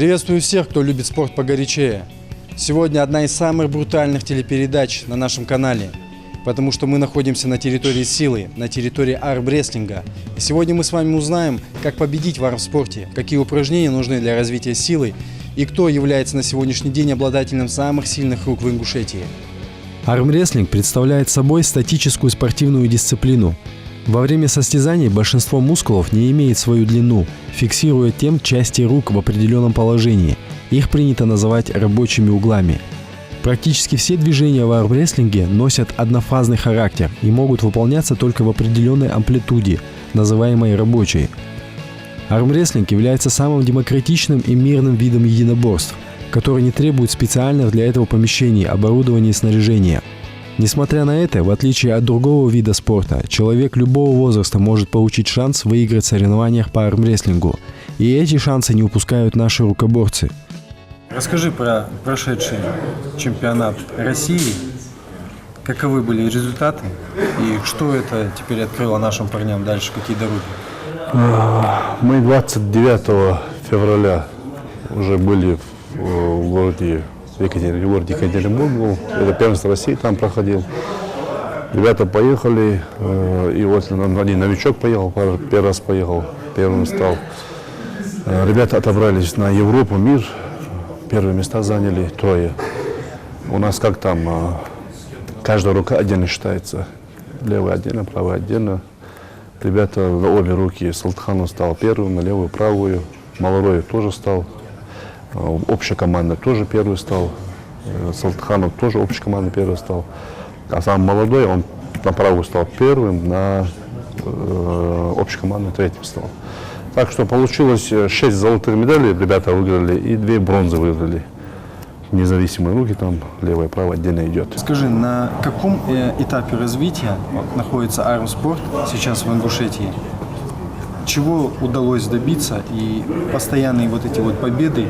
Приветствую всех, кто любит спорт погорячее. Сегодня одна из самых брутальных телепередач на нашем канале, потому что мы находимся на территории силы, на территории армрестлинга. И сегодня мы с вами узнаем, как победить в армспорте, какие упражнения нужны для развития силы и кто является на сегодняшний день обладателем самых сильных рук в Ингушетии. Армрестлинг представляет собой статическую спортивную дисциплину. Во время состязаний большинство мускулов не имеет свою длину, фиксируя тем части рук в определенном положении. Их принято называть рабочими углами. Практически все движения в армрестлинге носят однофазный характер и могут выполняться только в определенной амплитуде, называемой рабочей. Армрестлинг является самым демократичным и мирным видом единоборств, который не требует специальных для этого помещений, оборудования и снаряжения. Несмотря на это, в отличие от другого вида спорта, человек любого возраста может получить шанс выиграть в соревнованиях по армрестлингу. И эти шансы не упускают наши рукоборцы. Расскажи про прошедший чемпионат России, каковы были результаты и что это теперь открыло нашим парням дальше, какие дороги? Мы 29 февраля уже были в городе Екатеринбург, это первенство России там проходил. Ребята поехали, и вот один новичок поехал, первый раз поехал, первым стал. Ребята отобрались на Европу, мир, первые места заняли, трое. У нас как там, каждая рука отдельно считается, левая отдельно, правая отдельно. Ребята на обе руки, Салтыханов стал первым, на левую, правую, Малороев тоже стал. Общая команда тоже первый стал. Салтыханов тоже общая команда первый стал. А сам молодой, он на правую стал первым, на общей команде третьим стал. Так что получилось 6 золотых медалей ребята выиграли и 2 бронзы выиграли. Независимые руки, там левая и правая отдельно идет. Скажи, на каком этапе развития находится армспорт сейчас в Ингушетии? Чего удалось добиться и постоянные вот эти вот победы,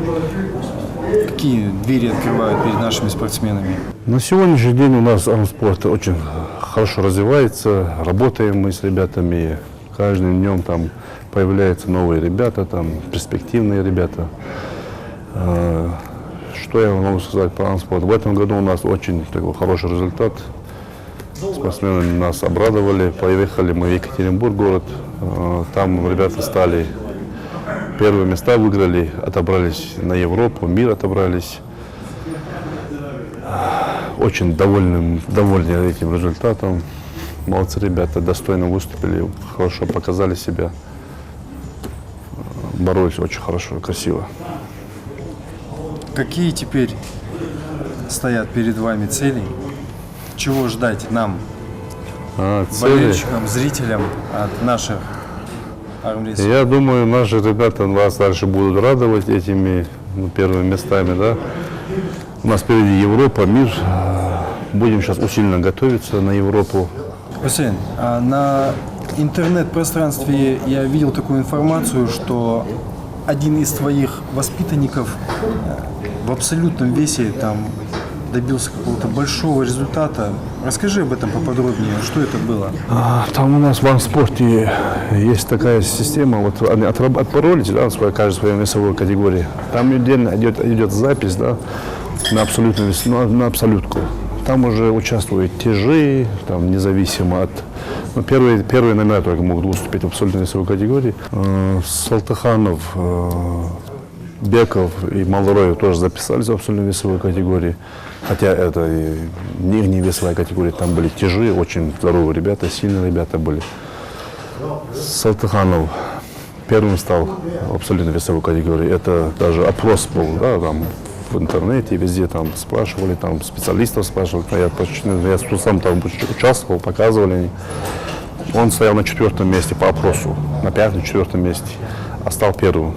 какие двери открывают перед нашими спортсменами? На сегодняшний день у нас армспорт очень хорошо развивается, работаем мы с ребятами, каждым днем там появляются новые ребята, там перспективные ребята. Что я могу сказать про армспорт? В этом году у нас очень такой хороший результат. Спортсмены нас обрадовали, поехали мы в Екатеринбург, город. Там ребята стали, первые места выиграли, отобрались на Европу, мир отобрались. Очень довольны этим результатом. Молодцы ребята, достойно выступили, хорошо показали себя. Боролись очень хорошо, красиво. Какие теперь стоят перед вами цели? Чего ждать нам, болельщикам, зрителям от наших армрестлеров? Я думаю, наши ребята вас дальше будут радовать этими первыми местами. Да? У нас впереди Европа, мир. Будем сейчас усиленно готовиться на Европу. Хусейн, а на интернет-пространстве я видел такую информацию, что один из твоих воспитанников в абсолютном весе там добился какого-то большого результата. Расскажи об этом поподробнее, что это было? Там у нас в армспорте есть такая система, вот они отпоролись, да, каждую свою весовую категорию. Там отдельно идет запись, да, на абсолютную весу, на абсолютку. Там уже участвуют тяжи, там независимо от... Ну, первые номера только могут выступить в абсолютной весовой категории. Салтыханов, Беков и Малороев тоже записались в абсолютной весовой категории. Хотя это не весовая категория, там были тяжи, очень здоровые ребята, сильные ребята были. Салтыханов первым стал в абсолютной весовой категории. Это даже опрос был, да, там в интернете, везде там спрашивали, там специалистов спрашивали. Я сам там участвовал, показывали. Он стоял на 4-м месте по опросу, на 5-м, 4-м месте, а стал первым.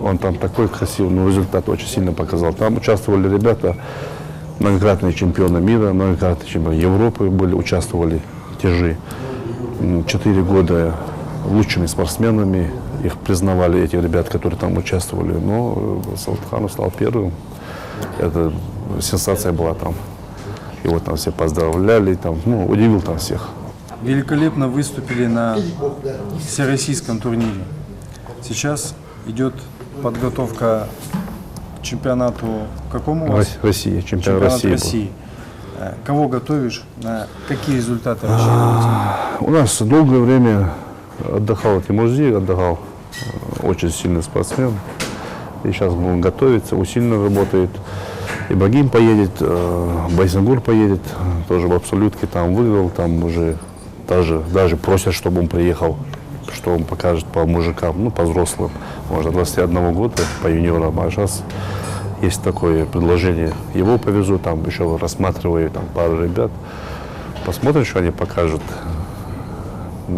Он там такой красивый, но результат очень сильно показал. Там участвовали ребята, многократные чемпионы мира, многократные чемпионы Европы участвовали, тяжи. 4 года лучшими спортсменами, их признавали, этих ребят, которые там участвовали. Но Салтыханов стал первым. Это сенсация была там. Его там все поздравляли, там, удивил там всех. Великолепно выступили на всероссийском турнире. Сейчас идет подготовка чемпионату какому у вас? Россия, чемпионат Чемпионат России. России. Кого готовишь? На какие результаты рассчитываете? У нас долгое время отдыхал Тимурзи, отдыхал очень сильный спортсмен. И сейчас он готовится, усиленно работает. Ибрагим поедет, Байсангур поедет, тоже в абсолютке там выиграл, там уже даже просят, чтобы он приехал, что он покажет по мужикам, ну, по взрослым, можно 21 года, по юниорам, а сейчас есть такое предложение. Его повезу, там еще рассматриваю там пару ребят, посмотрим, что они покажут.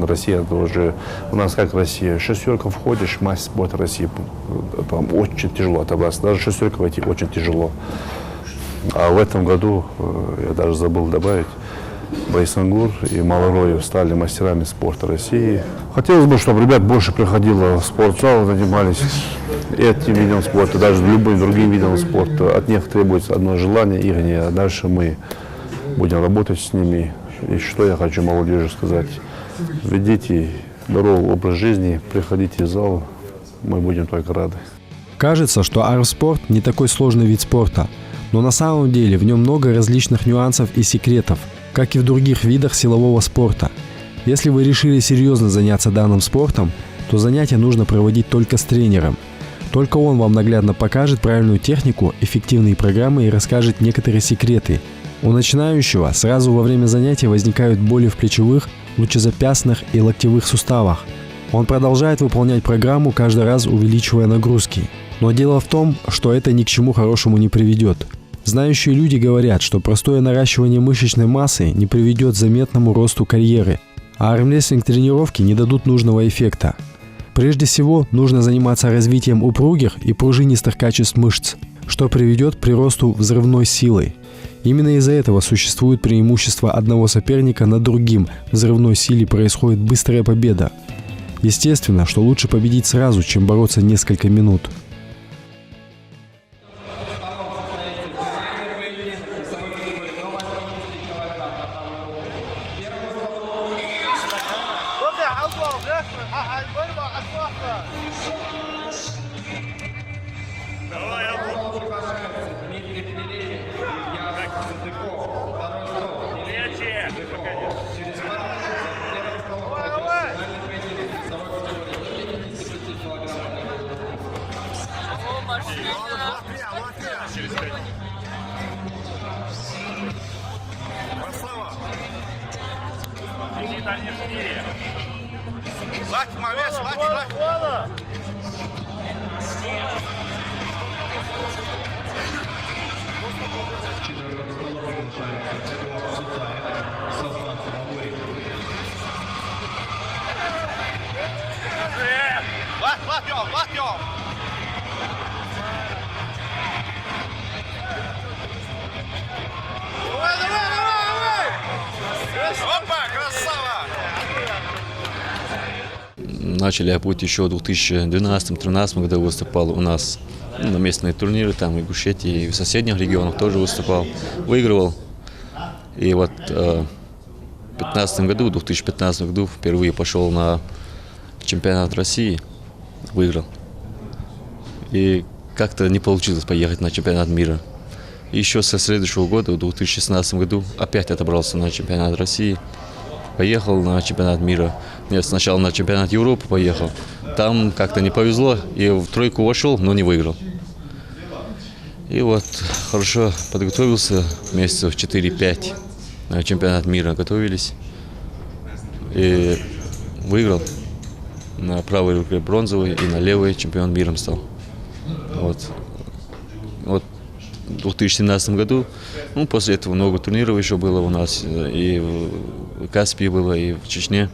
Россия это уже, у нас как Россия, шестерка входишь, мастер спорта России, там очень тяжело отобраться, даже шестерка войти очень тяжело. А в этом году, я даже забыл добавить, Байсангур и Малороев стали мастерами спорта России. Хотелось бы, чтобы ребят больше приходило в спортзал, занимались этим видом спорта, даже любым другим видом спорта. От них требуется одно желание, их, а дальше мы будем работать с ними. И что я хочу молодежи сказать. Ведите здоровый образ жизни, приходите в зал, мы будем только рады. Кажется, что армспорт не такой сложный вид спорта, но на самом деле в нем много различных нюансов и секретов, как и в других видах силового спорта. Если вы решили серьезно заняться данным спортом, то занятия нужно проводить только с тренером. Только он вам наглядно покажет правильную технику, эффективные программы и расскажет некоторые секреты. У начинающего сразу во время занятия возникают боли в плечевых, лучезапястных и локтевых суставах. Он продолжает выполнять программу, каждый раз увеличивая нагрузки. Но дело в том, что это ни к чему хорошему не приведет. Знающие люди говорят, что простое наращивание мышечной массы не приведет к заметному росту карьеры, а армрестлинг-тренировки не дадут нужного эффекта. Прежде всего, нужно заниматься развитием упругих и пружинистых качеств мышц, что приведет к приросту взрывной силы. Именно из-за этого существует преимущество одного соперника над другим, в взрывной силе происходит быстрая победа. Естественно, что лучше победить сразу, чем бороться несколько минут. Начали путь еще в 2012-2013 году, выступал у нас на местные турниры, там и в Ингушетии, и в соседних регионах тоже выступал, выигрывал. И вот в 2015 году впервые пошел на чемпионат России, выиграл. И как-то не получилось поехать на чемпионат мира. И еще со следующего года, в 2016 году, опять отобрался на чемпионат России. Поехал на чемпионат мира. Нет, сначала на чемпионат Европы поехал. Там как-то не повезло, и в тройку вошел, но не выиграл. И вот хорошо подготовился, месяцев 4-5 на чемпионат мира готовились. И выиграл. На правой руке бронзовый и на левой чемпион мира стал. Вот в 2017 году, после этого много турниров еще было у нас, и в Каспии было, и в Чечне.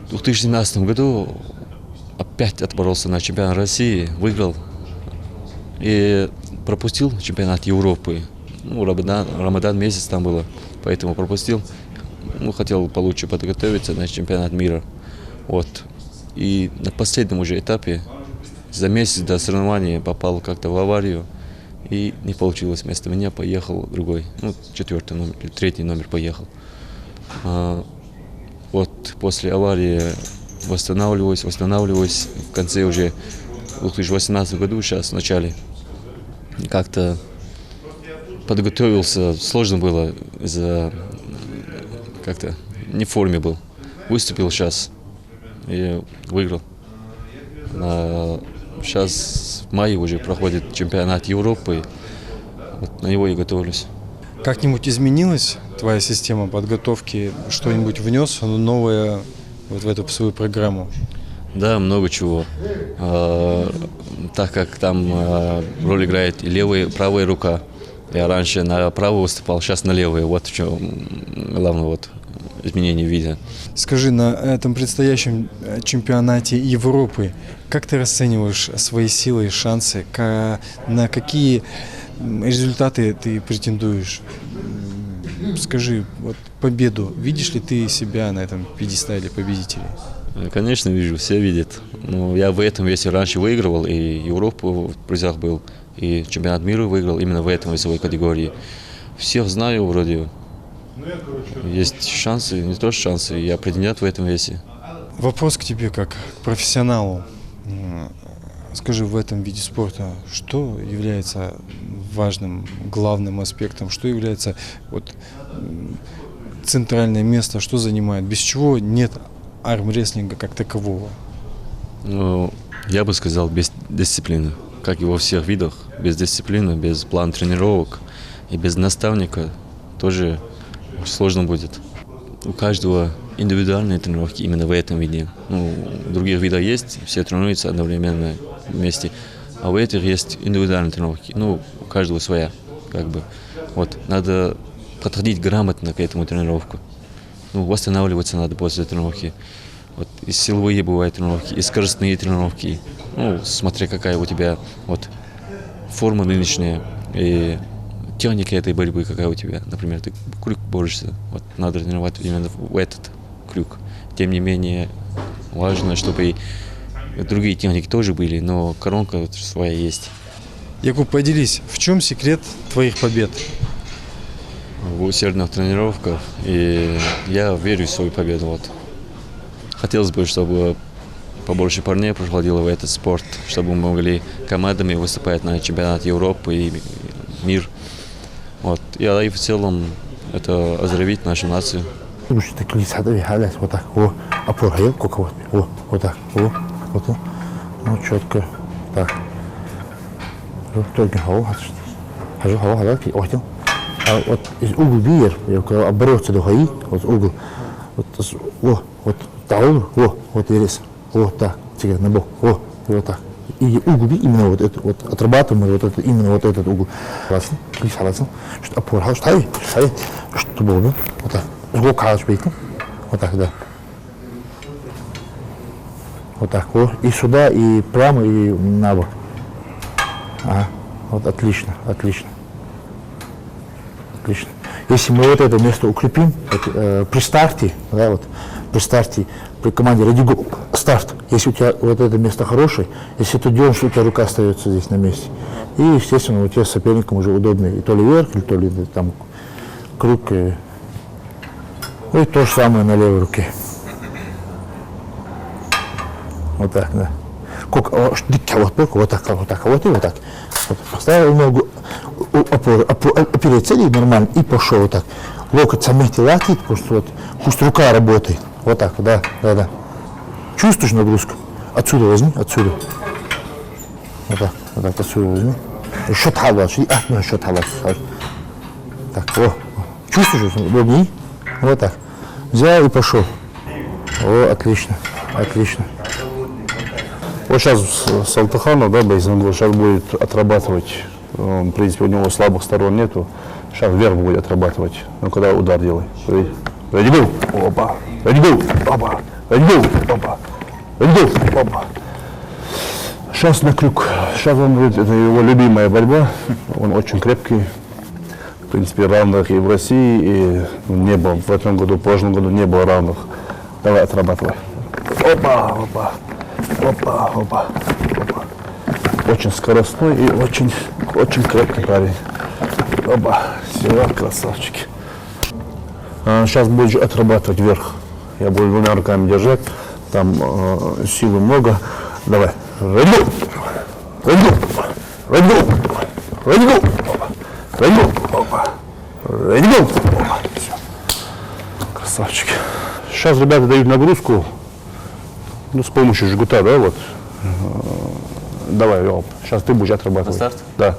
В 2017 году опять отборолся на чемпионат России, выиграл и пропустил чемпионат Европы. Рамадан месяц там было, поэтому пропустил. Хотел получше подготовиться на чемпионат мира. Вот. И на последнем уже этапе, за месяц до соревнований, попал как-то в аварию. И не получилось. Вместо меня поехал другой, четвертый номер, третий номер поехал. Вот после аварии восстанавливаюсь. В конце уже в 2018 году, сейчас в начале, как-то подготовился, сложно было из-за как-то не в форме был. Выступил сейчас и выиграл. Сейчас в мае уже проходит чемпионат Европы, вот на него и готовлюсь. Как-нибудь изменилась твоя система подготовки? Что-нибудь внес новое вот в эту свою программу? Да, много чего. Так как там роль играет и левая, и правая рука. Я раньше на правую выступал, сейчас на левую. Вот в чем главное вот изменение вида. Скажи, на этом предстоящем чемпионате Европы, как ты расцениваешь свои силы и шансы? На какие результаты ты претендуешь? Скажи, вот победу, видишь ли ты себя на этом пьедестале победителей? Конечно, вижу, все видят. Но я в этом весе раньше выигрывал, и Европу в призах был, и чемпионат мира выиграл именно в этом весовой категории. Всех знаю вроде. Есть шансы, не то что шансы, я претендент в этом весе. Вопрос к тебе как к профессионалу. Скажи, в этом виде спорта, что является важным, главным аспектом, что является вот, центральное место, что занимает, без чего нет армрестлинга как такового? Ну, я бы сказал, без дисциплины, как и во всех видах, без дисциплины, без плана тренировок и без наставника тоже сложно будет. У каждого индивидуальные тренировки именно в этом виде. Ну, в других видах есть, все тренируются одновременно вместе, а в этих есть индивидуальные тренировки. Ну, у каждого своя, как бы. Вот, надо подходить грамотно к этому тренировку. Ну, восстанавливаться надо после тренировки. Вот, и силовые бывают тренировки, и скоростные тренировки. Ну, смотря какая у тебя вот форма нынешняя, и техника этой борьбы какая у тебя. Например, ты крюк борешься, вот надо тренировать именно в этот крюк. Тем не менее, важно, чтобы и другие техники тоже были, но коронка вот своя есть. Якуб, поделись, в чем секрет твоих побед? В усердных тренировках, и я верю в свою победу. Вот. Хотелось бы, чтобы побольше парней приходило в этот спорт, чтобы мы могли командами выступать на чемпионат Европы и мир. Вот. И в целом это оздоровить нашу нацию. Вот так, опор, вот так, вот, ну четко, так. Только а вот из угол бьер, я обороться до хаи, вот угол, вот таул, вот вес, вот так, теперь на бок, вот так. И угол би именно вот это, вот отрабатываем вот это, именно вот этот угол. Согласен, что опор, ставь, что было, вот так. Вот так, да. Вот так, и сюда, и прямо, и на бок. Ага, вот отлично. Если мы вот это место укрепим, вот, при старте, да, вот, при команде ready go, старт, если у тебя вот это место хорошее, если ты делаешь, у тебя рука остается здесь на месте. И, естественно, у тебя с соперником уже удобно, и то ли вверх, или то ли там круг. И то же самое на левой руке. Вот так, да. Вот так. Вот поставил ногу, оперед цели нормально и пошел вот так. Локоть заметьте латит, пусть рука работает. Вот так, да. Чувствуешь нагрузку? Отсюда возьми, отсюда. Вот так, отсюда возьми. Еще талаш, еще талаш. Так, чувствуешь? Удобней? Вот так. Взял и пошел. Отлично. Вот сейчас Салтыханов, да, Байзангул, сейчас будет отрабатывать, в принципе, у него слабых сторон нету, сейчас вверх будет отрабатывать, ну, когда удар делай. Ready go, опа, ready go, опа, ready go, опа, ready go, опа. Сейчас на крюк, сейчас он будет, это его любимая борьба, он очень крепкий, в принципе, равных и в России, и не было, в этом году, в прошлом году не было равных. Давай, отрабатывай. Опа. Очень скоростной и очень крепкий парень. Опа, все, красавчики. Сейчас будешь отрабатывать вверх. Я буду двумя руками держать, там силы много. Давай. Ready go. ready go, опа, ready go, опа, ready go, опа. Все. Красавчики. Сейчас ребята дают нагрузку, ну, с помощью жгута, да, вот. Давай, оп. Сейчас ты будешь отрабатывать. На старт? Да.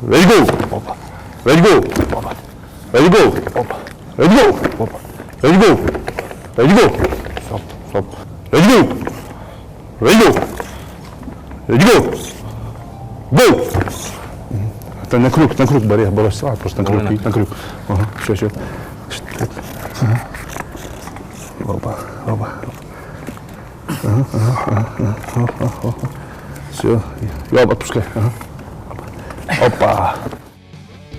Ready go, опа, ready go, опа, ready go, опа, ready go, опа, ready go, ready go, стоп, стоп, ready go, ready go, ready go, go. Это на круг, Боря, просто на круг, на круг. Ага, все. Ага. Опа, опа. Ага. Все, и отпускай. Ага. Опа.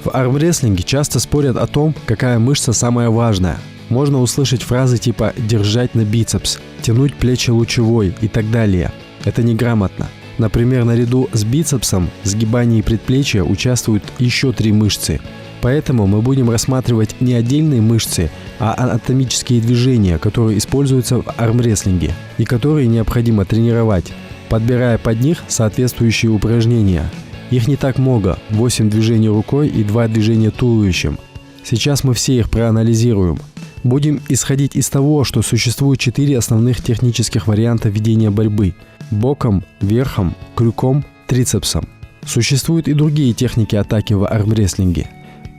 В армрестлинге часто спорят о том, какая мышца самая важная. Можно услышать фразы типа «держать на бицепс», «тянуть плечи лучевой» и так далее. Это неграмотно. Например, наряду с бицепсом в сгибании предплечья участвуют еще 3 мышцы. Поэтому мы будем рассматривать не отдельные мышцы, а анатомические движения, которые используются в армрестлинге и которые необходимо тренировать, подбирая под них соответствующие упражнения. Их не так много – 8 движений рукой и 2 движения туловищем. Сейчас мы все их проанализируем. Будем исходить из того, что существует 4 основных технических варианта ведения борьбы – боком, верхом, крюком, трицепсом. Существуют и другие техники атаки в армрестлинге.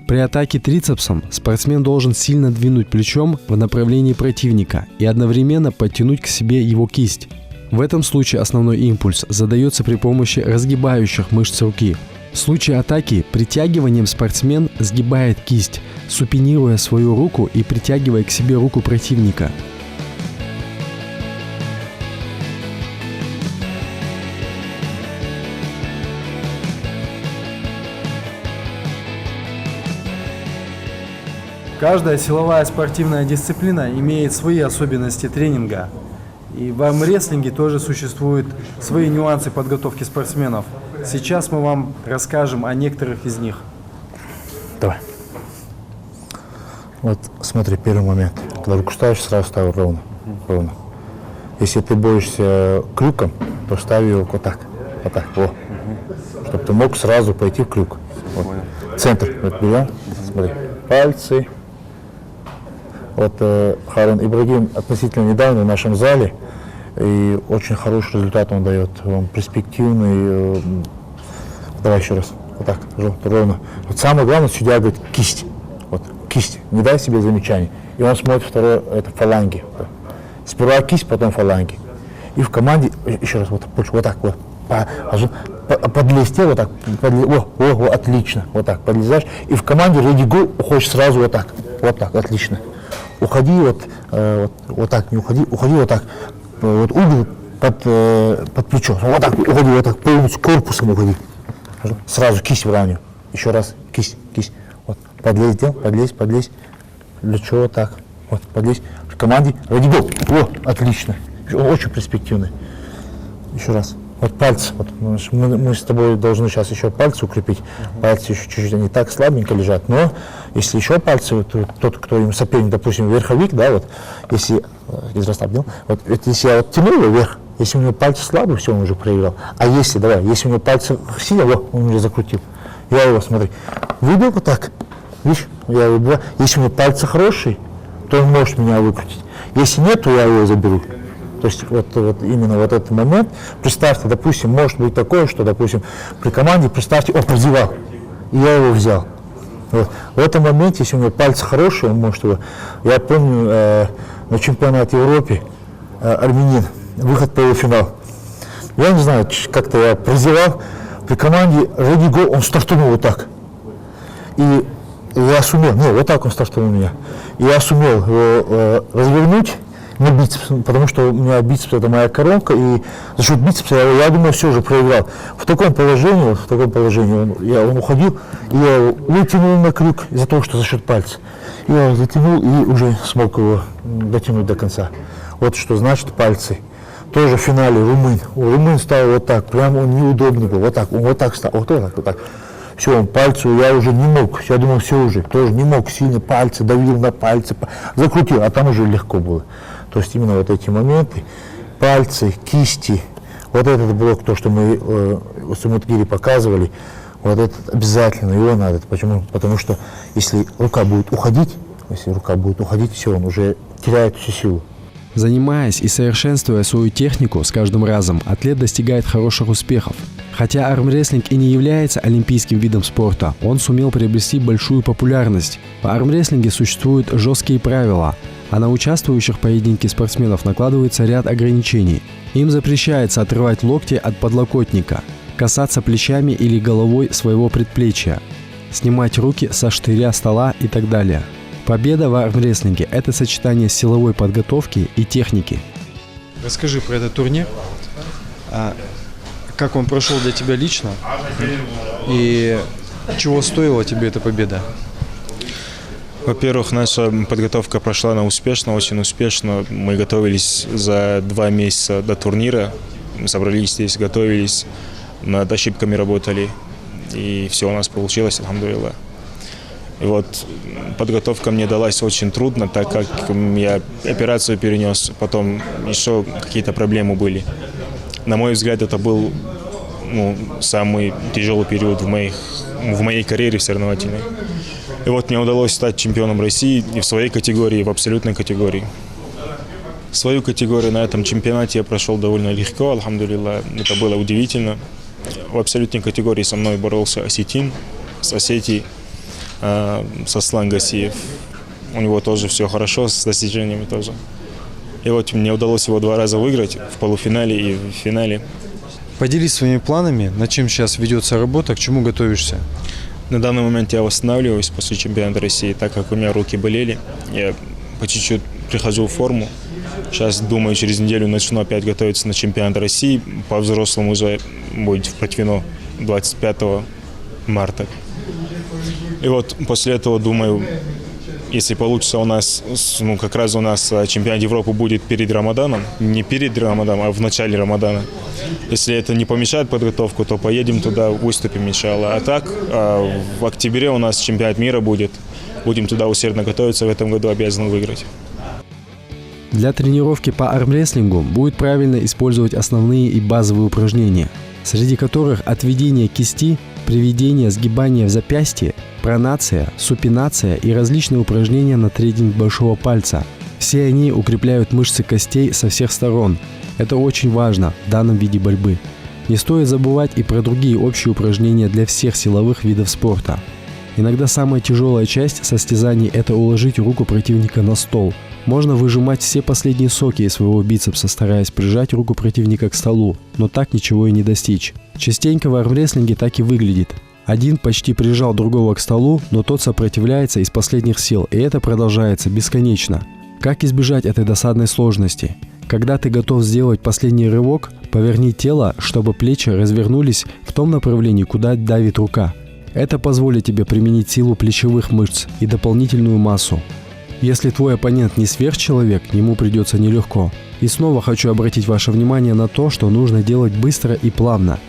При атаке трицепсом спортсмен должен сильно двинуть плечом в направлении противника и одновременно подтянуть к себе его кисть. В этом случае основной импульс задается при помощи разгибающих мышц руки. В случае атаки притягиванием спортсмен сгибает кисть, супинируя свою руку и притягивая к себе руку противника. Каждая силовая спортивная дисциплина имеет свои особенности тренинга. И в армрестлинге тоже существуют свои нюансы подготовки спортсменов. Сейчас мы вам расскажем о некоторых из них. Давай. Вот смотри, первый момент. Когда руку ставишь, сразу ставь ровно. Ровно. Если ты боишься крюком, то ставь его вот так. Вот так. Во. Чтобы ты мог сразу пойти в крюк. Вот. Центр. Вот берем. Смотри. Пальцы. Вот Харун Ибрагим относительно недавно в нашем зале, и очень хороший результат он дает, он перспективный. Давай еще раз, вот так, ровно. Вот самое главное, судья говорит, кисть, вот, кисть, не дай себе замечаний. И он смотрит второе, это фаланги. Сперва кисть, потом фаланги. И в команде, еще раз, вот так вот, подлезть, вот так, отлично, вот так, подлезаешь. И в команде ready go уходишь сразу вот так, отлично. Уходи вот так, не уходи вот так, вот угол под плечо, вот так, уходи вот так, полностью корпусом уходи. Сразу кисть выравнивай. Еще раз, кисть, вот, подлезь, плечо вот так, вот, подлезь. В команде ready go, отлично, очень перспективный. Еще раз. Вот пальцы, вот мы с тобой должны сейчас еще пальцы укрепить. Пальцы еще чуть-чуть, они так слабенько лежат, но если еще пальцы, вот, тот, кто им соперник, допустим, верховик, да, вот, если, вот, если я вот тяну его вверх, если у него пальцы слабые, все, он уже проиграл. А если у него пальцы сильные, он уже закрутил. Я его, смотри, выбил вот так, видишь, я его выбил. Если у него пальцы хорошие, то он может меня выкрутить. Если нет, то я его заберу. То есть вот именно вот этот момент, представьте, допустим, может быть такое, что, допустим, при команде, представьте, он прозевал, и я его взял. Вот. В этом моменте, если у него пальцы хорошие, он может его... Я помню, на чемпионате Европы армянин, выход в полуфинал. Я не знаю, как-то я прозевал, при команде ready go, он стартанул вот так. И я сумел, вот так он стартанул меня. И я сумел его развернуть на бицепс, потому что у меня бицепс это моя коронка, и за счет бицепса я думаю, все уже проиграл. В таком положении он уходил, и я его вытянул на крюк из-за того, что за счет пальца. Я его затянул и уже смог его дотянуть до конца. Вот что значит пальцы. Тоже в финале румын стал вот так, прям он неудобный был, он вот так стал, вот так. Все, он пальцы, я уже не мог, я думал, все уже, тоже не мог, сильно пальцы, давил на пальцы, закрутил, а там уже легко было. То есть именно вот эти моменты, пальцы, кисти, вот этот блок, то, что мы в Сумутгире показывали, Вот это обязательно его надо. Почему? Потому что если рука будет уходить, все, он уже теряет всю силу. Занимаясь и совершенствуя свою технику с каждым разом, атлет достигает хороших успехов. Хотя армрестлинг и не является олимпийским видом спорта, он сумел приобрести большую популярность. В армрестлинге существуют жесткие правила, а на участвующих в поединке спортсменов накладывается ряд ограничений. Им запрещается отрывать локти от подлокотника, касаться плечами или головой своего предплечья, снимать руки со штыря стола и так далее. Победа в армрестлинге – это сочетание силовой подготовки и техники. Расскажи про этот турнир. Как он прошел для тебя лично? И чего стоила тебе эта победа? Во-первых, наша подготовка прошла успешно, очень успешно. Мы готовились за 2 месяца до турнира. Мы собрались здесь, готовились, над ошибками работали. И все у нас получилось, альхамдулилlah. И вот подготовка мне далась очень трудно, так как я операцию перенес, потом еще какие-то проблемы были. На мой взгляд, это был самый тяжелый период в моей карьере соревновательной. И вот мне удалось стать чемпионом России и в своей категории, и в абсолютной категории. Свою категорию на этом чемпионате я прошел довольно легко, альхамдулилlah. Это было удивительно. В абсолютной категории со мной боролся осетин с Осетии. Сослан Гасиев. У него тоже все хорошо, с достижениями тоже. И вот мне удалось его 2 раза выиграть в полуфинале и в финале. Поделись своими планами, над чем сейчас ведется работа, к чему готовишься? На данный момент я восстанавливаюсь после чемпионата России, так как у меня руки болели. Я по чуть-чуть прихожу в форму. Сейчас, думаю, через неделю начну опять готовиться на чемпионат России. По-взрослому уже будет в Протвино 25 марта. И вот после этого, думаю, если получится у нас, как раз у нас чемпионат Европы будет перед Рамаданом, не перед Рамаданом, а в начале Рамадана. Если это не помешает подготовку, то поедем туда, выступим, иншаллах. А так, в октябре у нас чемпионат мира будет, будем туда усердно готовиться, в этом году обязаны выиграть. Для тренировки по армрестлингу будет правильно использовать основные и базовые упражнения, среди которых отведение кисти, приведение сгибания в запястье, пронация, супинация и различные упражнения на тренинг большого пальца. Все они укрепляют мышцы костей со всех сторон. Это очень важно в данном виде борьбы. Не стоит забывать и про другие общие упражнения для всех силовых видов спорта. Иногда самая тяжелая часть состязаний – это уложить руку противника на стол. Можно выжимать все последние соки из своего бицепса, стараясь прижать руку противника к столу, но так ничего и не достичь. Частенько в армрестлинге так и выглядит. Один почти прижал другого к столу, но тот сопротивляется из последних сил, и это продолжается бесконечно. Как избежать этой досадной сложности? Когда ты готов сделать последний рывок, поверни тело, чтобы плечи развернулись в том направлении, куда давит рука. Это позволит тебе применить силу плечевых мышц и дополнительную массу. Если твой оппонент не сверхчеловек, ему придется нелегко. И снова хочу обратить ваше внимание на то, что нужно делать быстро и плавно.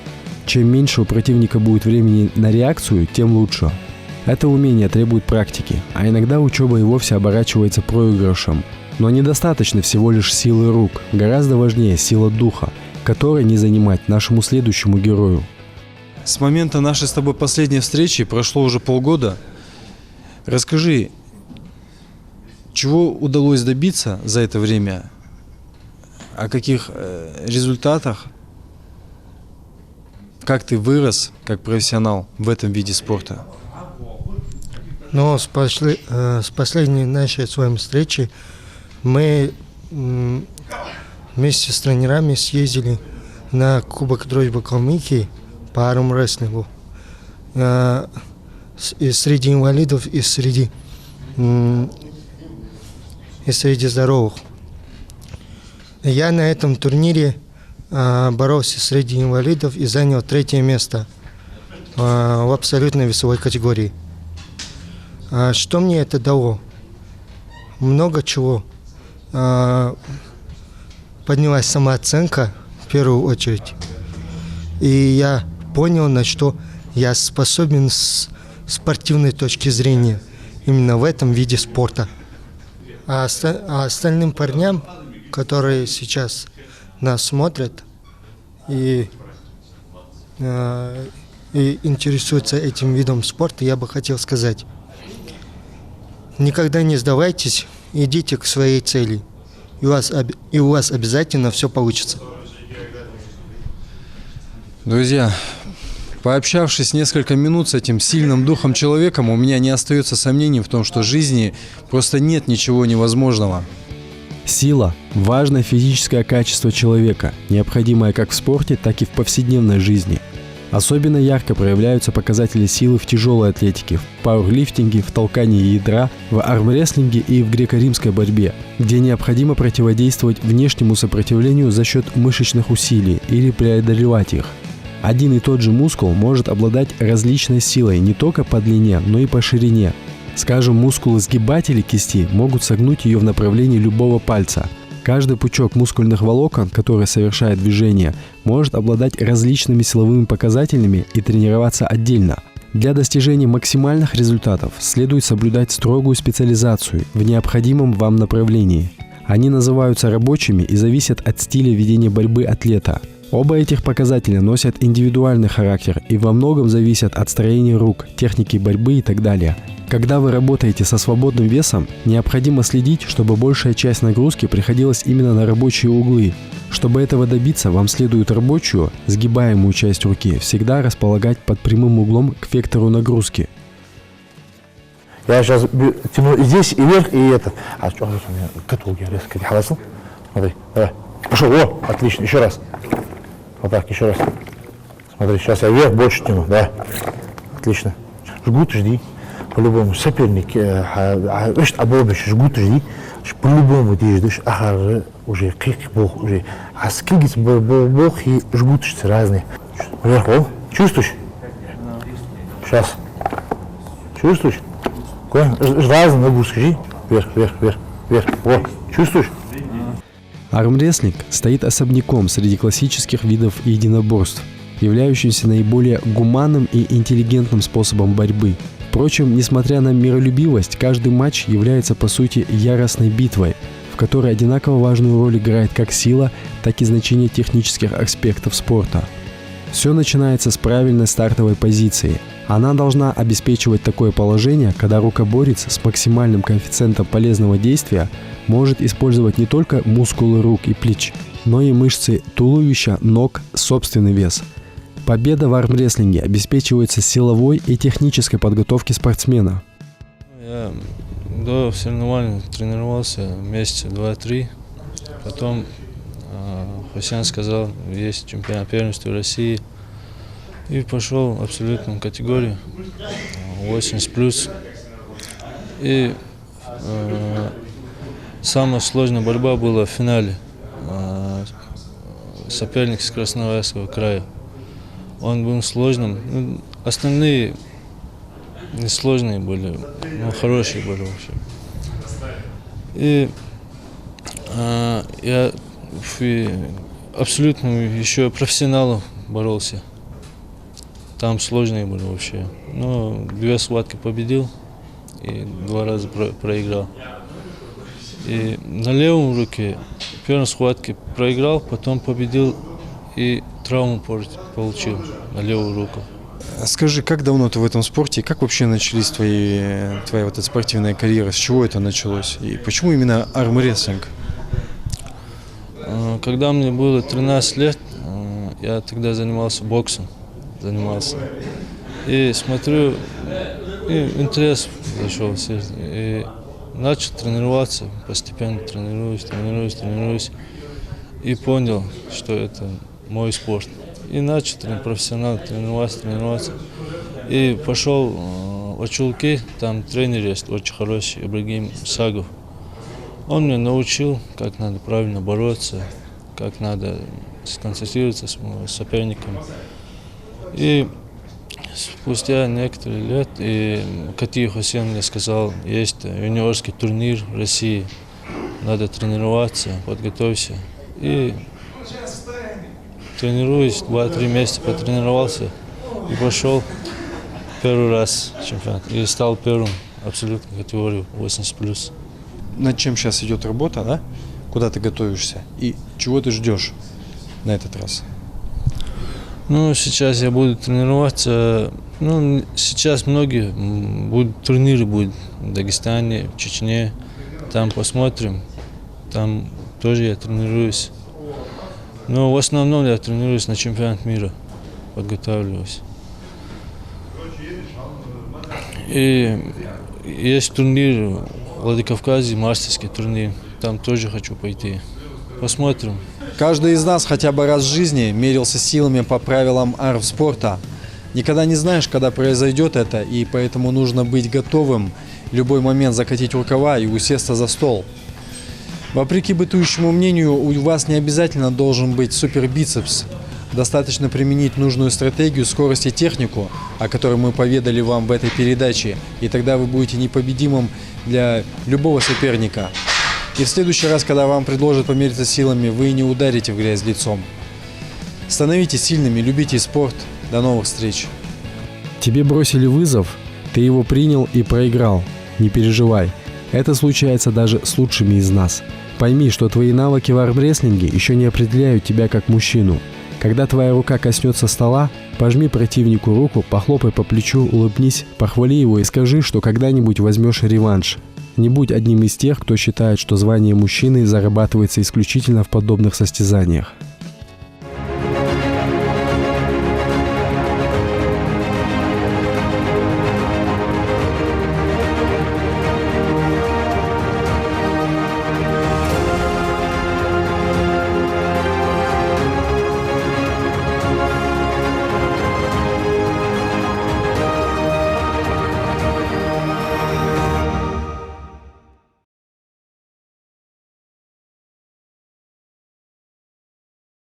Чем меньше у противника будет времени на реакцию, тем лучше. Это умение требует практики, а иногда учеба и вовсе оборачивается проигрышем. Но недостаточно всего лишь силы рук, гораздо важнее сила духа, которой не занимать нашему следующему герою. С момента нашей с тобой последней встречи прошло уже полгода. Расскажи, чего удалось добиться за это время? О каких результатах? Как ты вырос как профессионал в этом виде спорта? Но с последней нашей с вами встречи мы вместе с тренерами съездили на Кубок Дружбы Калмыкии по армрестлингу. И среди инвалидов, и среди здоровых. Я на этом турнире боролся среди инвалидов и занял 3-е место в абсолютной весовой категории. Что мне это дало? Много чего. Поднялась самооценка в первую очередь. И я понял, на что я способен с спортивной точки зрения именно в этом виде спорта. А остальным парням, которые сейчас нас смотрят и и интересуются этим видом спорта, я бы хотел сказать: никогда не сдавайтесь, идите к своей цели, и у вас обязательно все получится. Друзья, пообщавшись несколько минут с этим сильным духом человеком, у меня не остается сомнений в том, что в жизни просто нет ничего невозможного. Сила – важное физическое качество человека, необходимое как в спорте, так и в повседневной жизни. Особенно ярко проявляются показатели силы в тяжелой атлетике, в пауэрлифтинге, в толкании ядра, в армрестлинге и в греко-римской борьбе, где необходимо противодействовать внешнему сопротивлению за счет мышечных усилий или преодолевать их. Один и тот же мускул может обладать различной силой не только по длине, но и по ширине. Скажем, мускулы сгибателей кисти могут согнуть ее в направлении любого пальца. Каждый пучок мускульных волокон, который совершает движение, может обладать различными силовыми показателями и тренироваться отдельно. Для достижения максимальных результатов следует соблюдать строгую специализацию в необходимом вам направлении. Они называются рабочими и зависят от стиля ведения борьбы атлета. Оба этих показателя носят индивидуальный характер и во многом зависят от строения рук, техники борьбы и так далее. Когда вы работаете со свободным весом, необходимо следить, чтобы большая часть нагрузки приходилась именно на рабочие углы. Чтобы этого добиться, вам следует рабочую, сгибаемую часть руки всегда располагать под прямым углом к вектору нагрузки. Я сейчас тяну здесь и вверх, и это. А что у меня каталоги резко халасил? Смотри, давай. Пошел, о, отлично, еще раз. Вот так, еще раз. Смотри, сейчас я вверх больше тяну, да. Отлично. Жгут, жди. По-любому соперник, жгут, жди. По-любому ты ждешь, уже крик бог, уже. А скигис бог и жгут разные. Вверх, о, чувствуешь? Сейчас. Чувствуешь? Разные нагрузки, жди. Вверх, вверх, вверх, вверх. О, чувствуешь? Армрестлинг стоит особняком среди классических видов единоборств, являющимся наиболее гуманным и интеллигентным способом борьбы. Впрочем, несмотря на миролюбивость, каждый матч является по сути яростной битвой, в которой одинаково важную роль играет как сила, так и значение технических аспектов спорта. Все начинается с правильной стартовой позиции. Она должна обеспечивать такое положение, когда рукоборец с максимальным коэффициентом полезного действия может использовать не только мускулы рук и плеч, но и мышцы туловища, ног, собственный вес. Победа в армрестлинге обеспечивается силовой и технической подготовки спортсмена. Я до соревнований тренировался месяца 2-3. Потом Хусян сказал, есть чемпионат первенства России. И пошел в абсолютную категорию 80+. И самая сложная борьба была в финале. Соперник с Красноярского края. Он был сложным. Остальные не сложные были, но хорошие были вообще. И я абсолютно еще профессионалов боролся. Там сложные были вообще. Но 2 схватки победил и 2 раза проиграл. И на левом руке в первой схватке проиграл, потом победил и травму получил на левую руку. Скажи, как давно ты в этом спорте, как вообще начались твоя вот эта спортивная карьера, с чего это началось и почему именно армрестлинг? Когда мне было 13 лет, я тогда занимался боксом. И смотрю, и интерес зашел в сердце. И начал тренироваться, постепенно тренируюсь. И понял, что это мой спорт. И начал профессионально тренироваться. И пошел в Очулки, там тренер есть очень хороший, Ибрагим Сагов. Он меня научил, как надо правильно бороться, как надо сконцентрироваться с соперником. И спустя некоторые лет Кати Хусян мне сказал, есть юниорский турнир в России, надо тренироваться, подготовься. И тренируюсь, 2-3 месяца потренировался и пошел первый раз в чемпионат. И стал первым абсолютно категорию 80+. Над чем сейчас идет работа, да? Куда ты готовишься и чего ты ждешь на этот раз? Ну, сейчас я буду тренироваться. Ну, сейчас многие турниры будут в Дагестане, в Чечне. Там посмотрим. Там тоже я тренируюсь. Но в основном я тренируюсь на чемпионат мира. Подготавливаюсь. И есть турнир в Владикавказе, мастерский турнир. Там тоже хочу пойти. Посмотрим. Каждый из нас хотя бы раз в жизни мерился силами по правилам армспорта. Никогда не знаешь, когда произойдет это, и поэтому нужно быть готовым в любой момент закатить рукава и усесться за стол. Вопреки бытующему мнению, у вас не обязательно должен быть супербицепс. Достаточно применить нужную стратегию, скорость и технику, о которой мы поведали вам в этой передаче, и тогда вы будете непобедимым для любого соперника. И в следующий раз, когда вам предложат помериться силами, вы не ударите в грязь лицом. Становитесь сильными, любите спорт. До новых встреч. Тебе бросили вызов, ты его принял и проиграл. Не переживай. Это случается даже с лучшими из нас. Пойми, что твои навыки в армрестлинге еще не определяют тебя как мужчину. Когда твоя рука коснется стола, пожми противнику руку, похлопай по плечу, улыбнись, похвали его и скажи, что когда-нибудь возьмешь реванш. Не будь одним из тех, кто считает, что звание мужчины зарабатывается исключительно в подобных состязаниях.